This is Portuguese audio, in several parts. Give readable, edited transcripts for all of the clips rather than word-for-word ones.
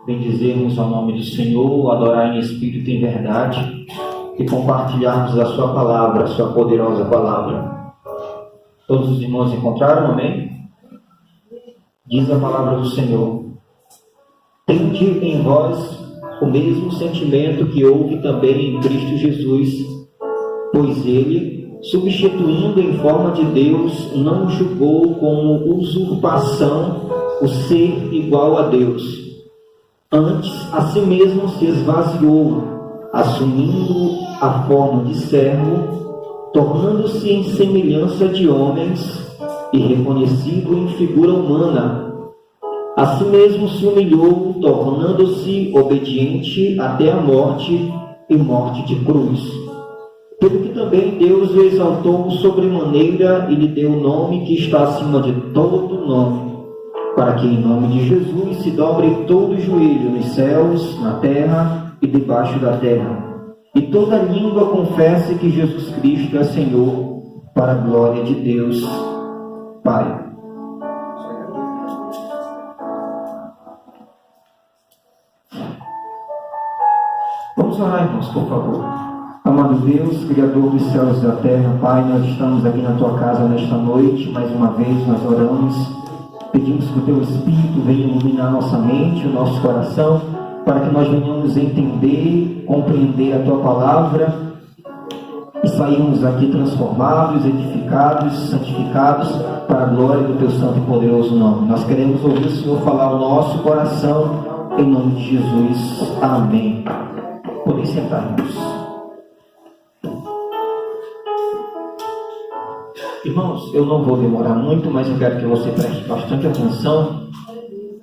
bendizermos ao nome do Senhor, adorar em espírito e em verdade e compartilharmos a sua palavra, a sua poderosa palavra. Todos os irmãos encontraram, amém? Diz a palavra do Senhor: tende em vós o mesmo sentimento que houve também em Cristo Jesus, pois ele, substituindo em forma de Deus, não julgou como usurpação o ser igual a Deus. Antes, a si mesmo se esvaziou, assumindo a forma de servo, tornando-se em semelhança de homens e reconhecido em figura humana. A si mesmo se humilhou, tornando-se obediente até a morte e morte de cruz. Pelo que também Deus o exaltou sobremaneira e lhe deu o nome que está acima de todo nome, para que em nome de Jesus se dobre todo o joelho nos céus, na terra e debaixo da terra, e toda língua confesse que Jesus Cristo é Senhor, para a glória de Deus Pai. Vamos orar, irmãos, por favor. Amado Deus, Criador dos céus e da terra, Pai, nós estamos aqui na Tua casa nesta noite, mais uma vez nós oramos, pedimos que o Teu Espírito venha iluminar nossa mente, o nosso coração, para que nós venhamos entender, compreender a Tua palavra e sairmos aqui transformados, edificados, santificados, para a glória do Teu santo e poderoso nome. Nós queremos ouvir o Senhor falar ao nosso coração, em nome de Jesus. Amém. Podem sentar-nos. Irmãos, eu não vou demorar muito, mas eu quero que você preste bastante atenção,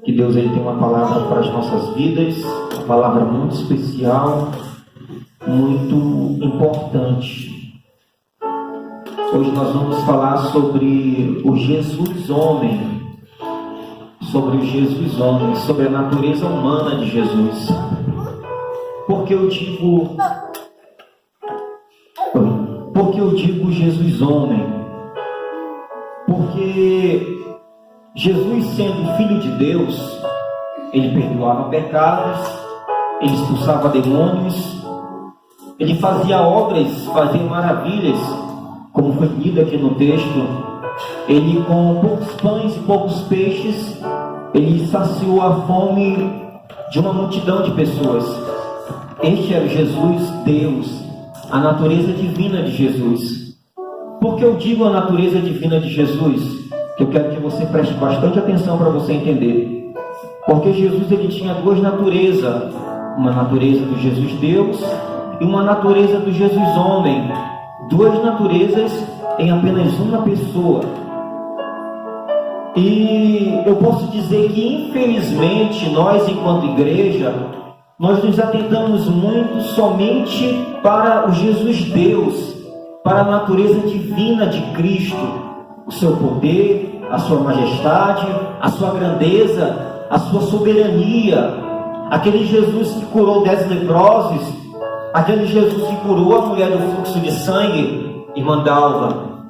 que Deus ele tem uma palavra para as nossas vidas, uma palavra muito especial, muito importante. Hoje nós vamos falar sobre o Jesus homem, sobre o Jesus homem, sobre a natureza humana de Jesus. Porque eu digo Jesus homem? Porque Jesus, sendo Filho de Deus, ele perdoava pecados, ele expulsava demônios, ele fazia obras, fazia maravilhas, como foi lido aqui no texto. Ele, com poucos pães e poucos peixes, ele saciou a fome de uma multidão de pessoas. Este era Jesus, Deus, a natureza divina de Jesus. Por que eu digo a natureza divina de Jesus? Que eu quero que você preste bastante atenção para você entender. Porque Jesus ele tinha duas naturezas, uma natureza do Jesus Deus e uma natureza do Jesus homem. Duas naturezas em apenas uma pessoa. E eu posso dizer que infelizmente nós, enquanto igreja, nós nos atentamos muito somente para o Jesus Deus, para a natureza divina de Cristo, o seu poder, a sua majestade, a sua grandeza, a sua soberania. Aquele Jesus que curou 10 leprosos, aquele Jesus que curou a mulher do fluxo de sangue, irmã Dalva,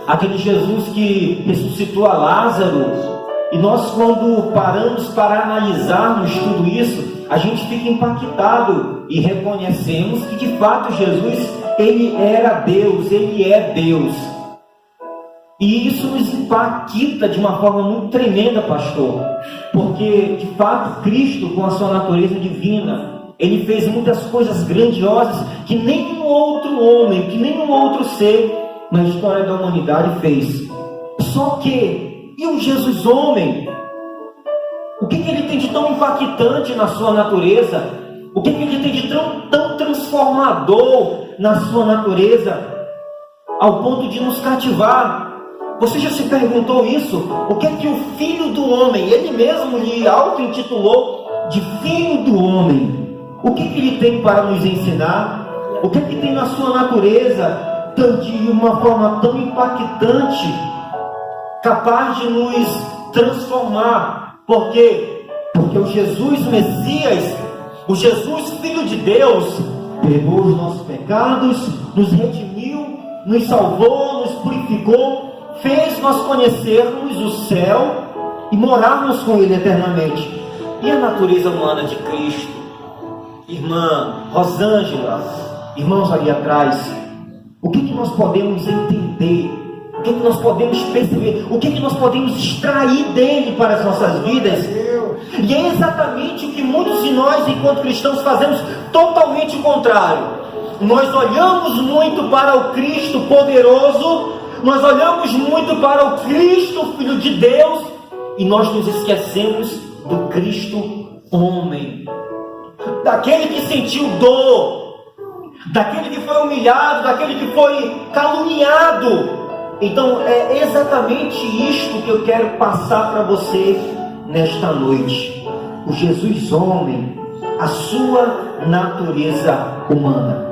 aquele Jesus que ressuscitou a Lázaro. E nós, quando paramos para analisarmos tudo isso, a gente fica impactado e reconhecemos que de fato Jesus, ele era Deus, ele é Deus. E isso nos impacta de uma forma muito tremenda, pastor, porque de fato Cristo, com a sua natureza divina, ele fez muitas coisas grandiosas que nenhum outro homem, que nenhum outro ser na história da humanidade fez. Só que, e o Jesus homem? O que ele tem de tão impactante na sua natureza? O que ele tem de tão transformador na sua natureza, ao ponto de nos cativar? Você já se perguntou isso? O que é que o Filho do Homem, ele mesmo lhe auto-intitulou de Filho do Homem, o que ele tem para nos ensinar? O que tem na sua natureza de uma forma tão impactante, capaz de nos transformar? Por quê? Porque o Jesus Messias, o Jesus Filho de Deus, perdoou os nossos pecados, nos redimiu, nos salvou, nos purificou, fez nós conhecermos o céu e morarmos com Ele eternamente. E a natureza humana de Cristo? Irmã Rosângela, irmãos ali atrás, o que nós podemos entender? O que nós podemos perceber? O que nós podemos extrair dele para as nossas vidas? E é exatamente o que muitos de nós, enquanto cristãos, fazemos totalmente o contrário. Nós olhamos muito para o Cristo poderoso, nós olhamos muito para o Cristo Filho de Deus, e nós nos esquecemos do Cristo homem, daquele que sentiu dor, daquele que foi humilhado, daquele que foi caluniado. Então é exatamente isto que eu quero passar para você nesta noite. O Jesus homem, a sua natureza humana.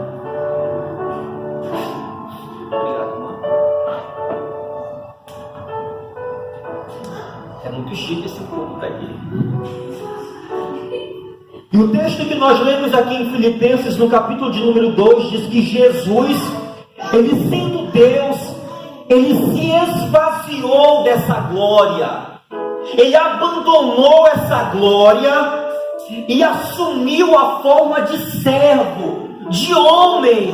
É muito chique esse povo daqui. E o texto que nós lemos aqui em Filipenses, no capítulo de número 2, diz que Jesus, ele sendo Deus, ele se esvaziou dessa glória. Ele abandonou essa glória e assumiu a forma de servo, de homem,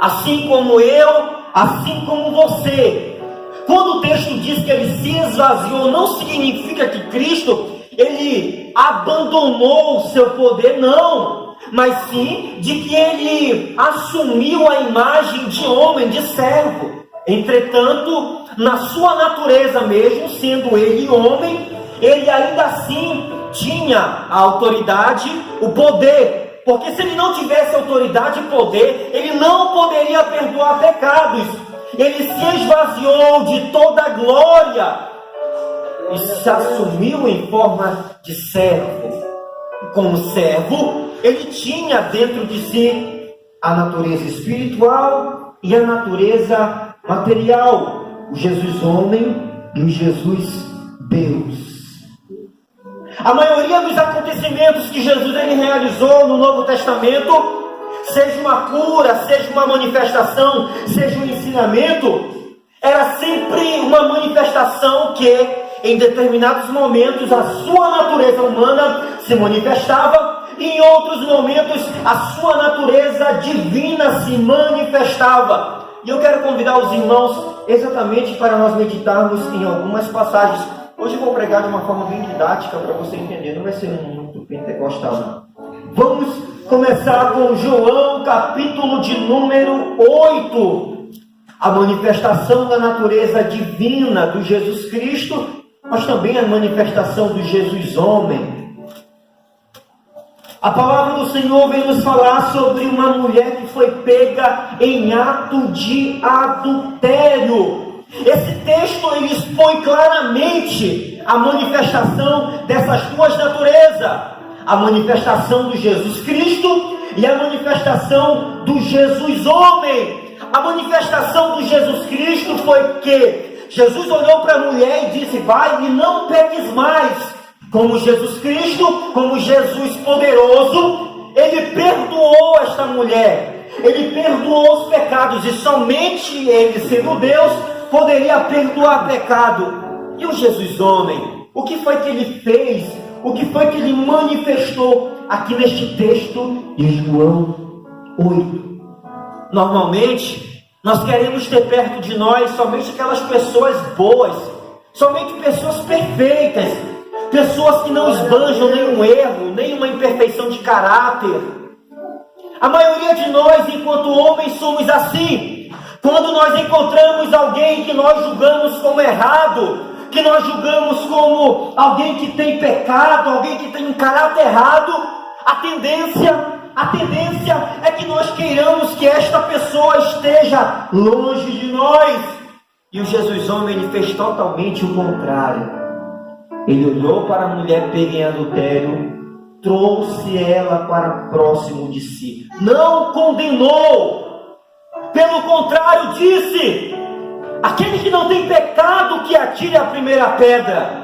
assim como eu, assim como você. Quando o texto diz que ele se esvaziou, não significa que Cristo, ele abandonou o seu poder, não, mas sim de que ele assumiu a imagem de homem, de servo. Entretanto, na sua natureza mesmo, sendo ele homem, ele ainda assim tinha a autoridade, o poder, porque se ele não tivesse autoridade e poder, ele não poderia perdoar pecados. Ele se esvaziou de toda a glória e se assumiu em forma de servo. Como servo, ele tinha dentro de si a natureza espiritual e a natureza material, o Jesus homem e o Jesus Deus. A maioria dos acontecimentos que Jesus ele realizou no Novo Testamento, seja uma cura, seja uma manifestação, seja um ensinamento, era sempre uma manifestação que, em determinados momentos, a sua natureza humana se manifestava, e em outros momentos, a sua natureza divina se manifestava. E eu quero convidar os irmãos exatamente para nós meditarmos em algumas passagens. Hoje eu vou pregar de uma forma bem didática para você entender, não vai ser muito pentecostal, não. Vamos começar com João, capítulo de número 8. A manifestação da natureza divina do Jesus Cristo, mas também a manifestação do Jesus homem. A palavra do Senhor vem nos falar sobre uma mulher que foi pega em ato de adultério. Esse texto ele expõe claramente a manifestação dessas duas naturezas. A manifestação do Jesus Cristo e a manifestação do Jesus homem. A manifestação do Jesus Cristo foi que Jesus olhou para a mulher e disse: vai e não peques mais. Como Jesus Cristo, como Jesus poderoso, ele perdoou esta mulher. Ele perdoou os pecados e somente ele, sendo Deus, poderia perdoar pecado. E o Jesus homem, o que foi que ele fez? O que foi que ele manifestou aqui neste texto de João 8? Normalmente, nós queremos ter perto de nós somente aquelas pessoas boas, somente pessoas perfeitas, pessoas que não esbanjam nenhum erro, nenhuma imperfeição de caráter. A maioria de nós, enquanto homens, somos assim. Quando nós encontramos alguém que nós julgamos como errado, que nós julgamos como alguém que tem pecado, alguém que tem um caráter errado, a tendência é que nós queiramos que esta pessoa esteja longe de nós. E o Jesus homem, ele fez totalmente o contrário. Ele olhou para a mulher pega em adultério, trouxe ela para próximo de si. Não condenou. Pelo contrário, disse: aquele que não tem pecado, que atire a primeira pedra.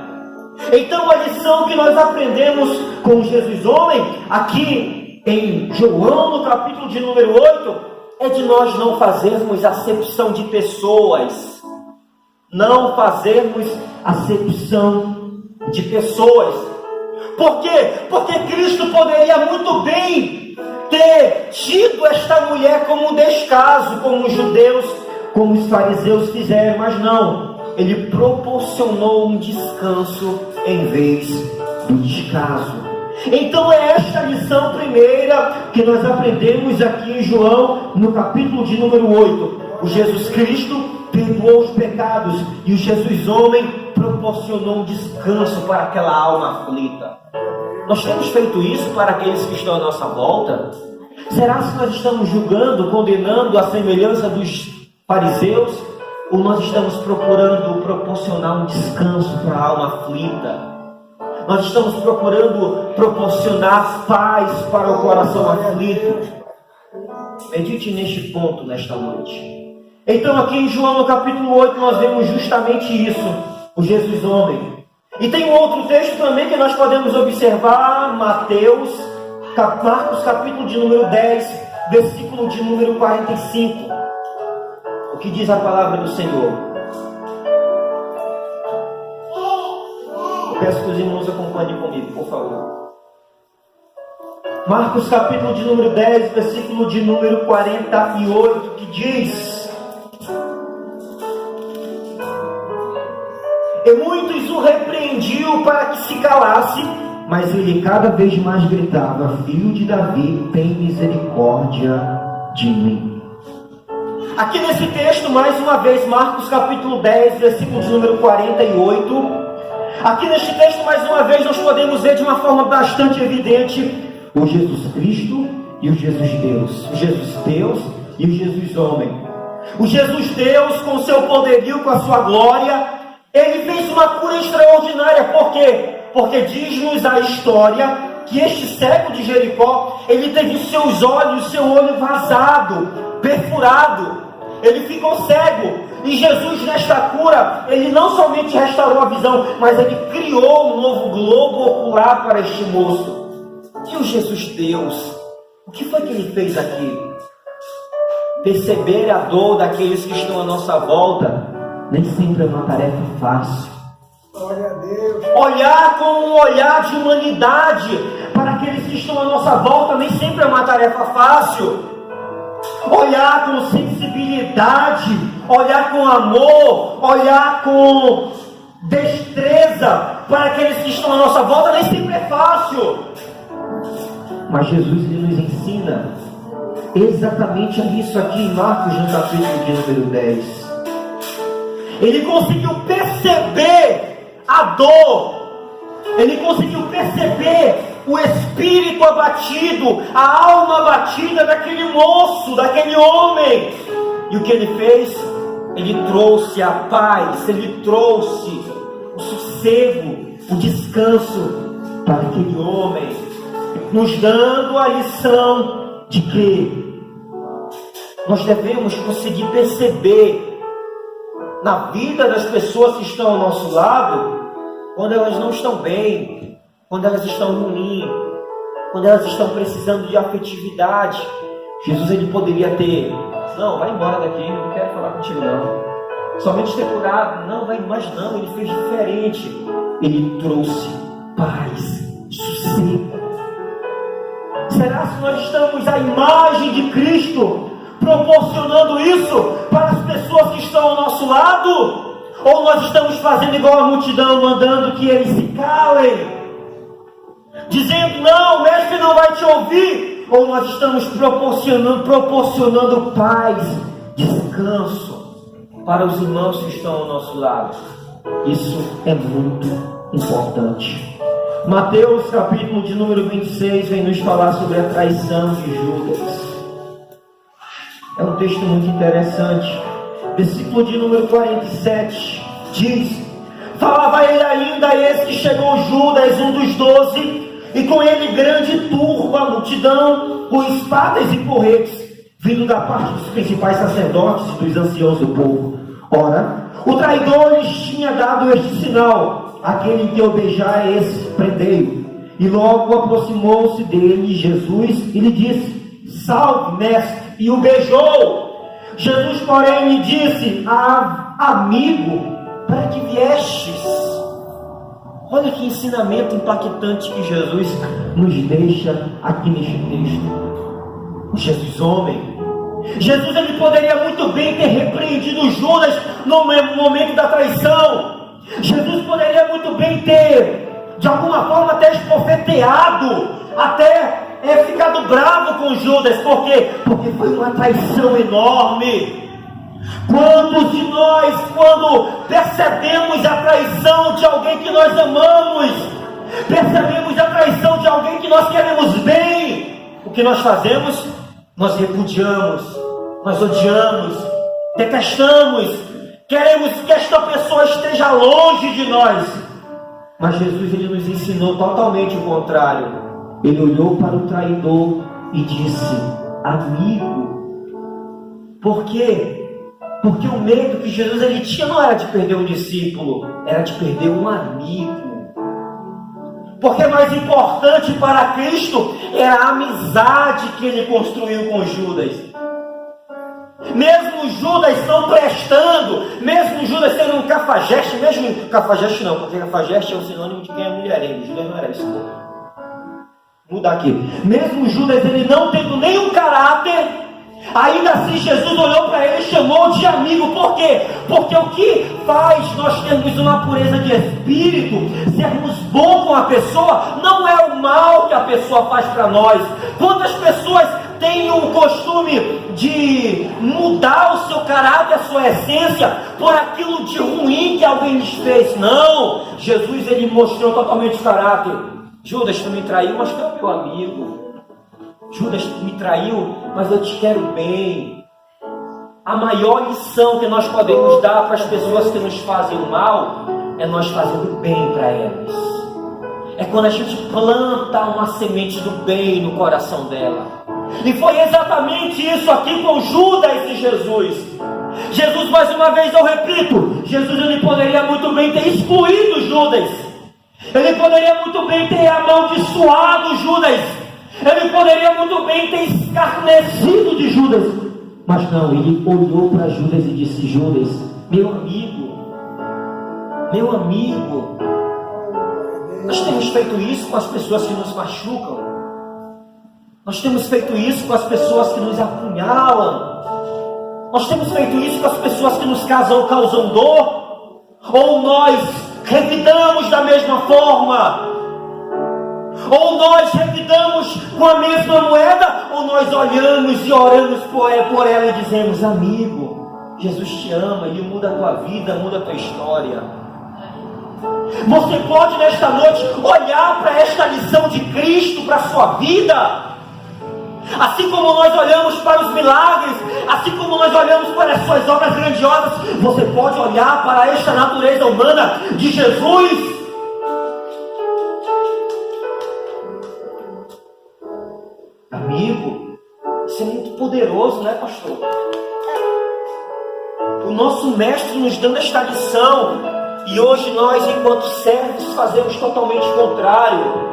Então a lição que nós aprendemos com Jesus homem, aqui em João, no capítulo de número 8, é de nós não fazermos acepção de pessoas. Não fazermos acepção de pessoas. Por quê? Porque Cristo poderia muito bem ter tido esta mulher como um descaso, como os judeus, como os fariseus fizeram, mas não. Ele proporcionou um descanso em vez do descaso. Então é esta lição primeira que nós aprendemos aqui em João, no capítulo de número 8. O Jesus Cristo perdoou os pecados e o Jesus homem proporcionou um descanso para aquela alma aflita. Nós temos feito isso para aqueles que estão à nossa volta? Será que nós estamos julgando, condenando a semelhança dos fariseus? Ou nós estamos procurando proporcionar um descanso para a alma aflita? Nós estamos procurando proporcionar paz para o coração aflito? Medite neste ponto nesta noite. Então aqui em João no capítulo 8 nós vemos justamente isso, o Jesus homem. E tem um outro texto também que nós podemos observar, Marcos capítulo de número 10, versículo de número 45. O que diz a palavra do Senhor? Eu peço que os irmãos acompanhem comigo, por favor. Marcos capítulo de número 10, versículo de número 48, que diz: E muitos o repreendiam para que se calasse, mas ele cada vez mais gritava: Filho de Davi, tem misericórdia de mim. Aqui nesse texto, mais uma vez, Marcos capítulo 10, versículo de número 48. Aqui neste texto, mais uma vez, nós podemos ver de uma forma bastante evidente o Jesus Cristo e o Jesus Deus. O Jesus Deus e o Jesus homem. O Jesus Deus, com seu poderio, com a sua glória, ele fez uma cura extraordinária. Por quê? Porque diz-nos a história que este cego de Jericó, ele teve os seus olhos, seu olho vazado, perfurado. Ele ficou cego. E Jesus, nesta cura, ele não somente restaurou a visão, mas ele criou um novo globo ocular para este moço. E o Jesus Deus, o que foi que ele fez aqui? Perceber a dor daqueles que estão à nossa volta nem sempre é uma tarefa fácil. Glória a Deus. Olhar com um olhar de humanidade para aqueles que estão à nossa volta nem sempre é uma tarefa fácil. Olhar com sensibilidade, olhar com amor, olhar com destreza para aqueles que estão à nossa volta nem sempre é fácil. Mas Jesus ele nos ensina exatamente isso aqui em Marcos, no capítulo de número 10. Ele conseguiu perceber a dor, ele conseguiu perceber o espírito abatido, a alma abatida daquele moço, daquele homem. E o que ele fez? Ele trouxe a paz, ele trouxe o sossego, o descanso para aquele homem, nos dando a lição de que nós devemos conseguir perceber na vida das pessoas que estão ao nosso lado, quando elas não estão bem, quando elas estão ruins, quando elas estão precisando de afetividade. Jesus ele poderia ter: não, vai embora daqui, não quero falar contigo não. Somente ter curado, não, vai, mas não, ele fez diferente. Ele trouxe paz, sossego. Será que nós estamos à imagem de Cristo, proporcionando isso para as pessoas que estão ao nosso lado? Ou nós estamos fazendo igual a multidão, mandando que eles se calem, dizendo: não, o mestre não vai te ouvir? Ou nós estamos proporcionando paz, descanso para os irmãos que estão ao nosso lado? Isso é muito importante. Mateus capítulo de número 26 vem nos falar sobre a traição de Judas. É um texto muito interessante. Versículo de número 47 diz: falava ele ainda, eis que chegou Judas, um dos 12, e com ele grande turba, a multidão, com espadas e porretes, vindo da parte dos principais sacerdotes e dos anciãos do povo. Ora, o traidor lhes tinha dado este sinal: aquele que o beijar, esse prendei-o. E logo aproximou-se dele Jesus e lhe disse: salve, mestre, e o beijou. Jesus, porém, lhe disse: amigo, para que viestes? Olha que ensinamento impactante que Jesus nos deixa aqui neste texto. O Jesus homem. Jesus, ele poderia muito bem ter repreendido Judas no momento da traição. Jesus poderia muito bem ter, de alguma forma, até esbofeteado, até ficado bravo com Judas. Por quê? Porque foi uma traição enorme. Quantos de nós, quando percebemos a traição de alguém que nós amamos, percebemos a traição de alguém que nós queremos bem, o que nós fazemos? Nós repudiamos, nós odiamos, detestamos, queremos que esta pessoa esteja longe de nós. Mas Jesus, ele nos ensinou totalmente o contrário. Ele olhou para o traidor e disse: amigo. Por quê? Porque o medo que Jesus ele tinha não era de perder um discípulo, era de perder um amigo. Porque mais importante para Cristo era a amizade que ele construiu com Judas. Mesmo Judas não prestando, mesmo Judas sendo um cafajeste, mesmo cafajeste não, porque cafajeste é o sinônimo de quem é mulherengo. Judas não era isso. Mudar aqui. Mesmo Judas ele não tendo nenhum caráter, ainda assim Jesus olhou para ele e chamou de amigo. Por quê? Porque o que faz nós termos uma pureza de espírito, sermos bons com a pessoa, não é o mal que a pessoa faz para nós. Quantas pessoas têm o costume de mudar o seu caráter, a sua essência, por aquilo de ruim que alguém lhes fez? Não! Jesus ele mostrou totalmente o caráter. Judas, tu me traiu, mas tu é meu amigo. Judas me traiu, mas eu te quero bem. A maior lição que nós podemos dar para as pessoas que nos fazem mal é nós fazendo bem para elas. É quando a gente planta uma semente do bem no coração dela. E foi exatamente isso aqui com Judas e Jesus. Jesus, mais uma vez eu repito, Jesus ele poderia muito bem ter excluído Judas. Ele poderia muito bem ter amaldiçoado Judas. Ele poderia muito bem ter escarnecido de Judas, mas não, ele olhou para Judas e disse: Judas, meu amigo, nós temos feito isso com as pessoas que nos machucam, nós temos feito isso com as pessoas que nos apunhalam, nós temos feito isso com as pessoas que nos causam dor, ou nós revidamos da mesma forma, ou nós revidamos com a mesma moeda, ou nós olhamos e oramos por ela e dizemos: amigo, Jesus te ama, Ele muda a tua vida, muda a tua história. Você pode nesta noite olhar para esta lição de Cristo para a sua vida, assim como nós olhamos para os milagres, assim como nós olhamos para as suas obras grandiosas, você pode olhar para esta natureza humana de Jesus. Amigo, isso é muito poderoso, né, pastor? O nosso mestre nos dando esta lição, e hoje nós, enquanto servos, fazemos totalmente o contrário.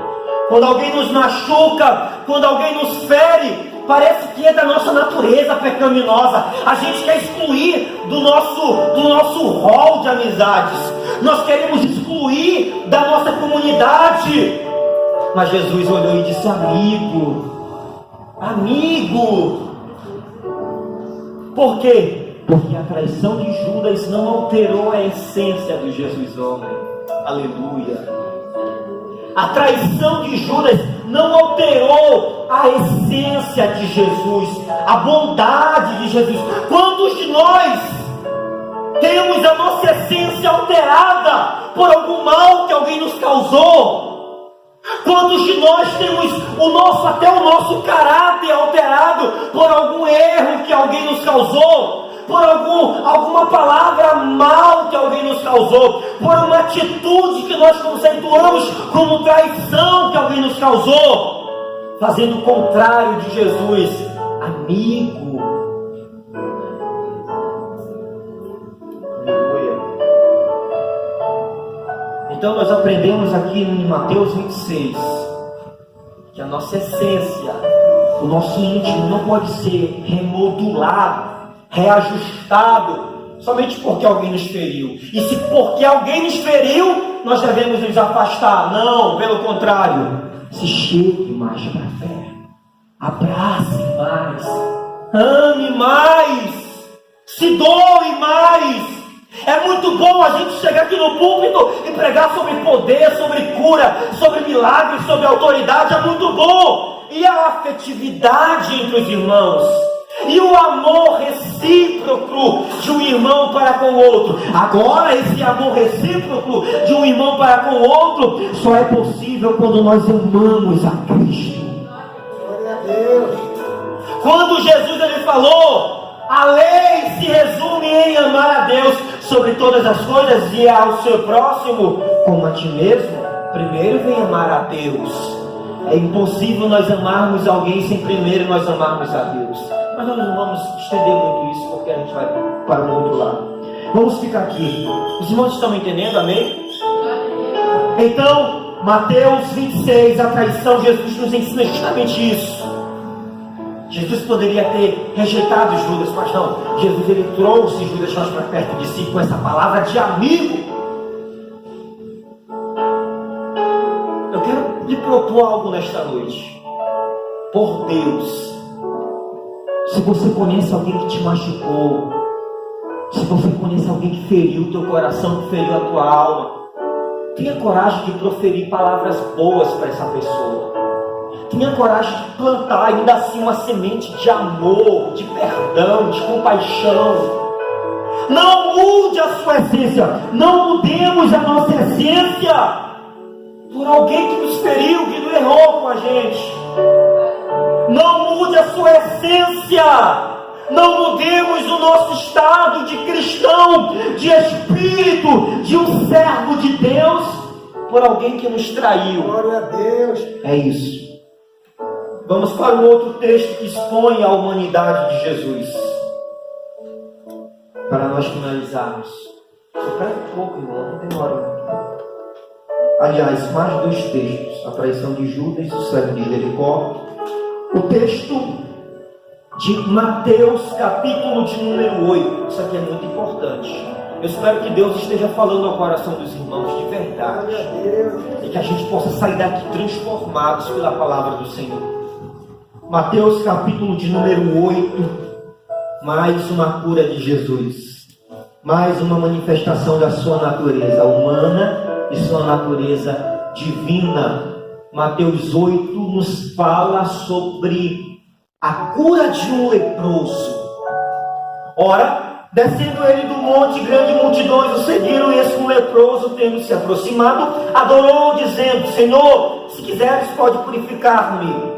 Quando alguém nos machuca, quando alguém nos fere, parece que é da nossa natureza pecaminosa. A gente quer excluir do nosso rol de amizades. Nós queremos excluir da nossa comunidade. Mas Jesus olhou e disse: amigo. Por quê? Porque a traição de Judas não alterou a essência do Jesus homem. Aleluia. A traição de Judas não alterou a essência de Jesus, a bondade de Jesus. Quantos de nós temos a nossa essência alterada por algum mal que alguém nos causou? Quantos de nós temos até o nosso caráter alterado por algum erro que alguém nos causou, por alguma palavra mal que alguém nos causou, por uma atitude que nós conceituamos como traição que alguém nos causou, fazendo o contrário de Jesus? Amigo. Então nós aprendemos aqui em Mateus 26 que a nossa essência, o nosso íntimo não pode ser remodulado, reajustado somente porque alguém nos feriu. E se porque alguém nos feriu, nós devemos nos afastar. Não, pelo contrário. Se chegue mais para a fé. Abrace mais. Ame mais. Se doe mais. É muito bom a gente chegar aqui no púlpito e pregar sobre poder, sobre cura, sobre milagres, sobre autoridade. É muito bom. E a afetividade entre os irmãos. E o amor recíproco de um irmão para com o outro. Agora, esse amor recíproco de um irmão para com o outro só é possível quando nós amamos a Cristo. Glória a Deus. Quando Jesus ele falou, a lei se resume em amar a Deus sobre todas as coisas e ao seu próximo como a ti mesmo. Primeiro vem amar a Deus. É impossível nós amarmos alguém sem primeiro nós amarmos a Deus. Mas nós não vamos estender muito isso, porque a gente vai para o outro lado. Vamos ficar aqui. Os irmãos estão me entendendo? Amém? Então, Mateus 26, a traição, Jesus nos ensina justamente isso. Jesus poderia ter rejeitado Judas, mas não. Jesus ele trouxe Judas mais para perto de si com essa palavra de amigo. Eu quero lhe propor algo nesta noite. Por Deus. Se você conhece alguém que te machucou, se você conhece alguém que feriu o teu coração, que feriu a tua alma, tenha coragem de proferir palavras boas para essa pessoa. Tenha coragem de plantar ainda assim uma semente de amor, de perdão, de compaixão. Não mude a sua essência. Não mudemos a nossa essência por alguém que nos feriu, que nos errou com a gente. Não mude a sua essência. Não mudemos o nosso estado de cristão, de espírito, de um servo de Deus, por alguém que nos traiu. Glória a Deus. É isso. Vamos para um outro texto que expõe a humanidade de Jesus. Para nós finalizarmos. Espera um pouco, irmão, não demora muito. Aliás, mais dois textos. A traição de Judas e o cego de Jericó. O texto de Mateus, capítulo de número 8. Isso aqui é muito importante. Eu espero que Deus esteja falando ao coração dos irmãos de verdade. E que a gente possa sair daqui transformados pela palavra do Senhor. Mateus, capítulo de número 8. Mais uma cura de Jesus. Mais uma manifestação da sua natureza humana e sua natureza divina. Mateus 8 nos fala sobre a cura de um leproso. Ora, descendo ele do monte, grandes multidões o seguiram, e esse leproso, tendo se aproximado, adorou, dizendo: Senhor, se quiseres, pode purificar-me.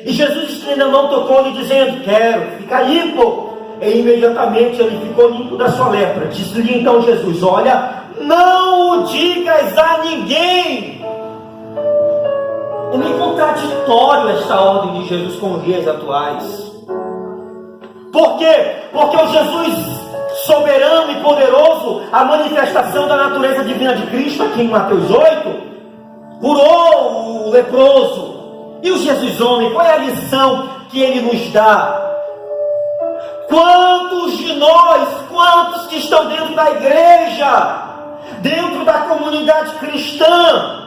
E Jesus, estendendo a mão, tocou-lhe, dizendo: quero, fica limpo. E imediatamente ele ficou limpo da sua lepra. Disse-lhe então Jesus: olha, não o digas a ninguém. É meio contraditório esta ordem de Jesus com os dias atuais. Por quê? Porque o Jesus soberano e poderoso, a manifestação da natureza divina de Cristo, aqui em Mateus 8, curou o leproso. E o Jesus homem, qual é a lição que ele nos dá? Quantos de nós, quantos que estão dentro da igreja, dentro da comunidade cristã,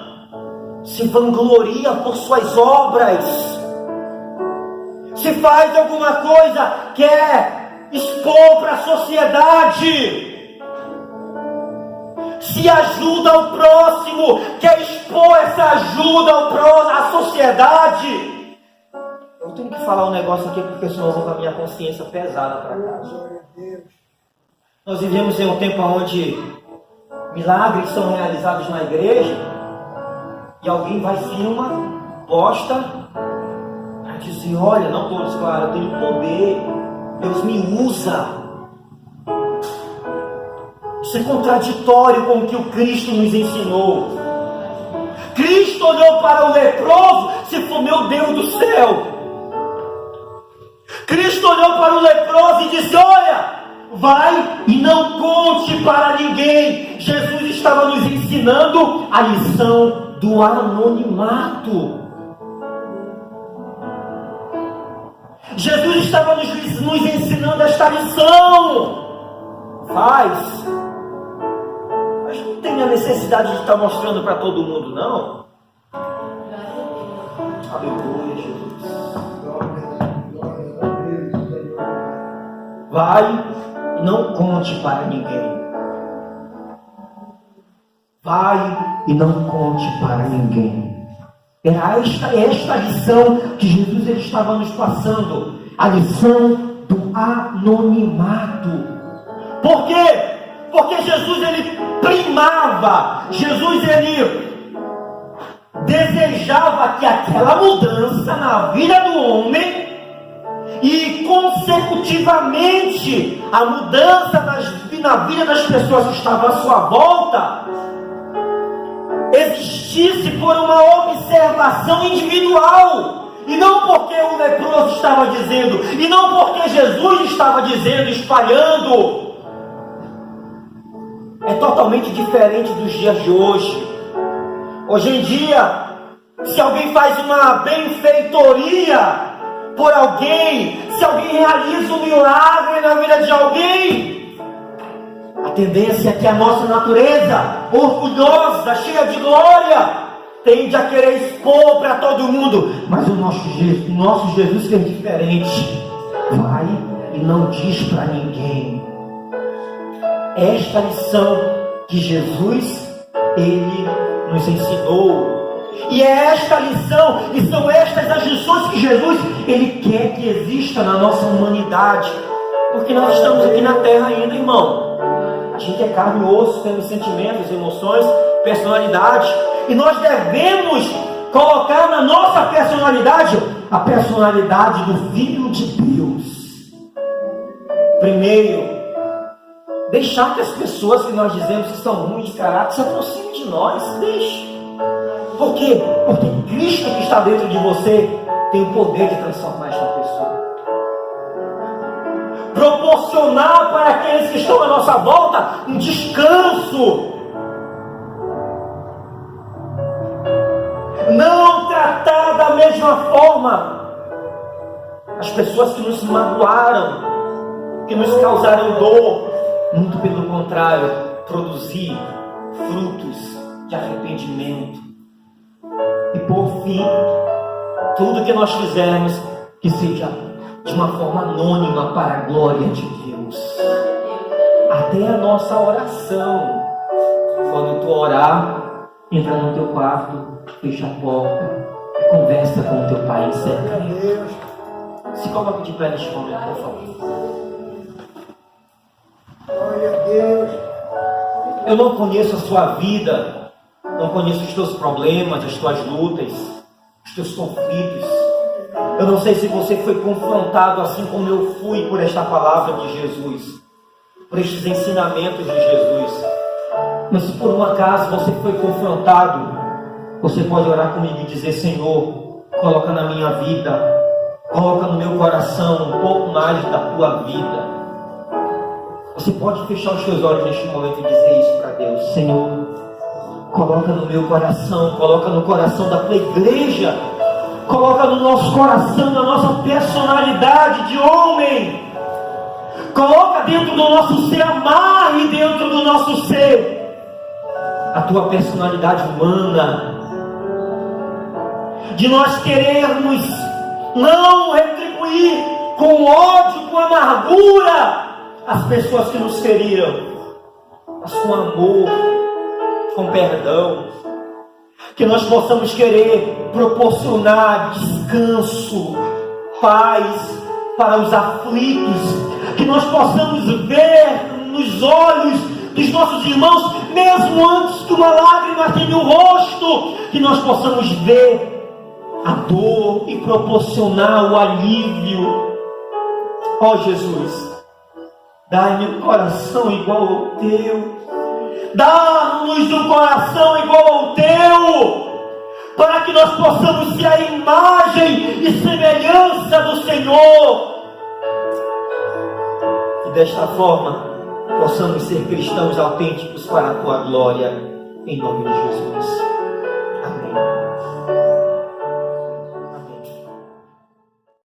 se vangloria por suas obras, se faz alguma coisa, quer expor para a sociedade, se ajuda o próximo, quer expor essa ajuda ao próximo, à sociedade. Eu tenho que falar um negócio aqui, porque senão eu vou com a minha consciência pesada para casa. Nós vivemos em um tempo onde milagres são realizados na igreja, e alguém vai filma, posta, para dizer: olha, não todos, claro, eu tenho poder, Deus me usa. Isso é contraditório com o que o Cristo nos ensinou. Cristo olhou para o leproso, se for meu Deus do céu. Cristo olhou para o leproso e disse: olha, vai e não conte para ninguém. Jesus estava nos ensinando a lição do anonimato. Jesus estava nos ensinando esta lição. Mas não tem tem a necessidade de estar mostrando para todo mundo, não. Aleluia, Jesus. Vai e não conte para ninguém. Vai e não conte para ninguém. Era esta lição que Jesus ele estava nos passando. A lição do anonimato. Por quê? Porque Jesus ele primava. Jesus ele desejava que aquela mudança na vida do homem e consecutivamente a mudança na vida das pessoas que estavam à sua volta existisse por uma observação individual, e não porque o leproso estava dizendo, e não porque Jesus estava dizendo, espalhando. É totalmente diferente dos dias de hoje. Hoje em dia, se alguém faz uma benfeitoria por alguém, se alguém realiza um milagre na vida de alguém, a tendência é que a nossa natureza, orgulhosa, cheia de glória, tende a querer expor para todo mundo. Mas o nosso Jesus é diferente. Vai e não diz para ninguém. Esta lição que Jesus ele nos ensinou. E é esta lição, e são estas as lições que Jesus ele quer que exista na nossa humanidade. Porque nós estamos aqui na terra ainda, irmão. A gente é carne e osso, temos sentimentos, emoções, personalidade. E nós devemos colocar na nossa personalidade a personalidade do Filho de Deus. Primeiro, deixar que as pessoas que nós dizemos que são ruins de caráter se aproximem de nós. Deixe. Por quê? Porque Cristo que está dentro de você tem o poder de transformar esta pessoa. Proporcionar para aqueles que estão à nossa volta um descanso. Não tratar da mesma forma as pessoas que nos magoaram, que nos causaram dor. Muito pelo contrário, produzir frutos de arrependimento. E por fim, tudo que nós fizermos, que seja de uma forma anônima para a glória de Deus. Até a nossa oração. Quando tu orar, entra no teu quarto, fecha a porta, conversa com o teu pai em secreto. Se coloque de pé neste momento, por favor. Glória a Deus. Eu não conheço a sua vida, não conheço os teus problemas, as tuas lutas, os teus conflitos. Eu não sei se você foi confrontado assim como eu fui por esta palavra de Jesus, por estes ensinamentos de Jesus. Mas se por um acaso você foi confrontado, você pode orar comigo e dizer: Senhor, coloca na minha vida, coloca no meu coração um pouco mais da tua vida. Você pode fechar os seus olhos neste momento e dizer isso para Deus: Senhor, coloca no meu coração, coloca no coração da tua igreja, coloca no nosso coração, na nossa personalidade de homem, coloca dentro do nosso ser, amarre dentro do nosso ser a tua personalidade humana, de nós querermos não retribuir com ódio, com amargura as pessoas que nos feriram, mas com amor, com perdão. Que nós possamos querer proporcionar descanso, paz para os aflitos. Que nós possamos ver nos olhos dos nossos irmãos, mesmo antes que uma lágrima tenha o rosto, que nós possamos ver a dor e proporcionar o alívio. Ó Jesus, dai-me um coração igual ao teu. Dá-nos um coração igual ao teu, para que nós possamos ser a imagem e semelhança do Senhor. E desta forma, possamos ser cristãos autênticos para a tua glória, em nome de Jesus.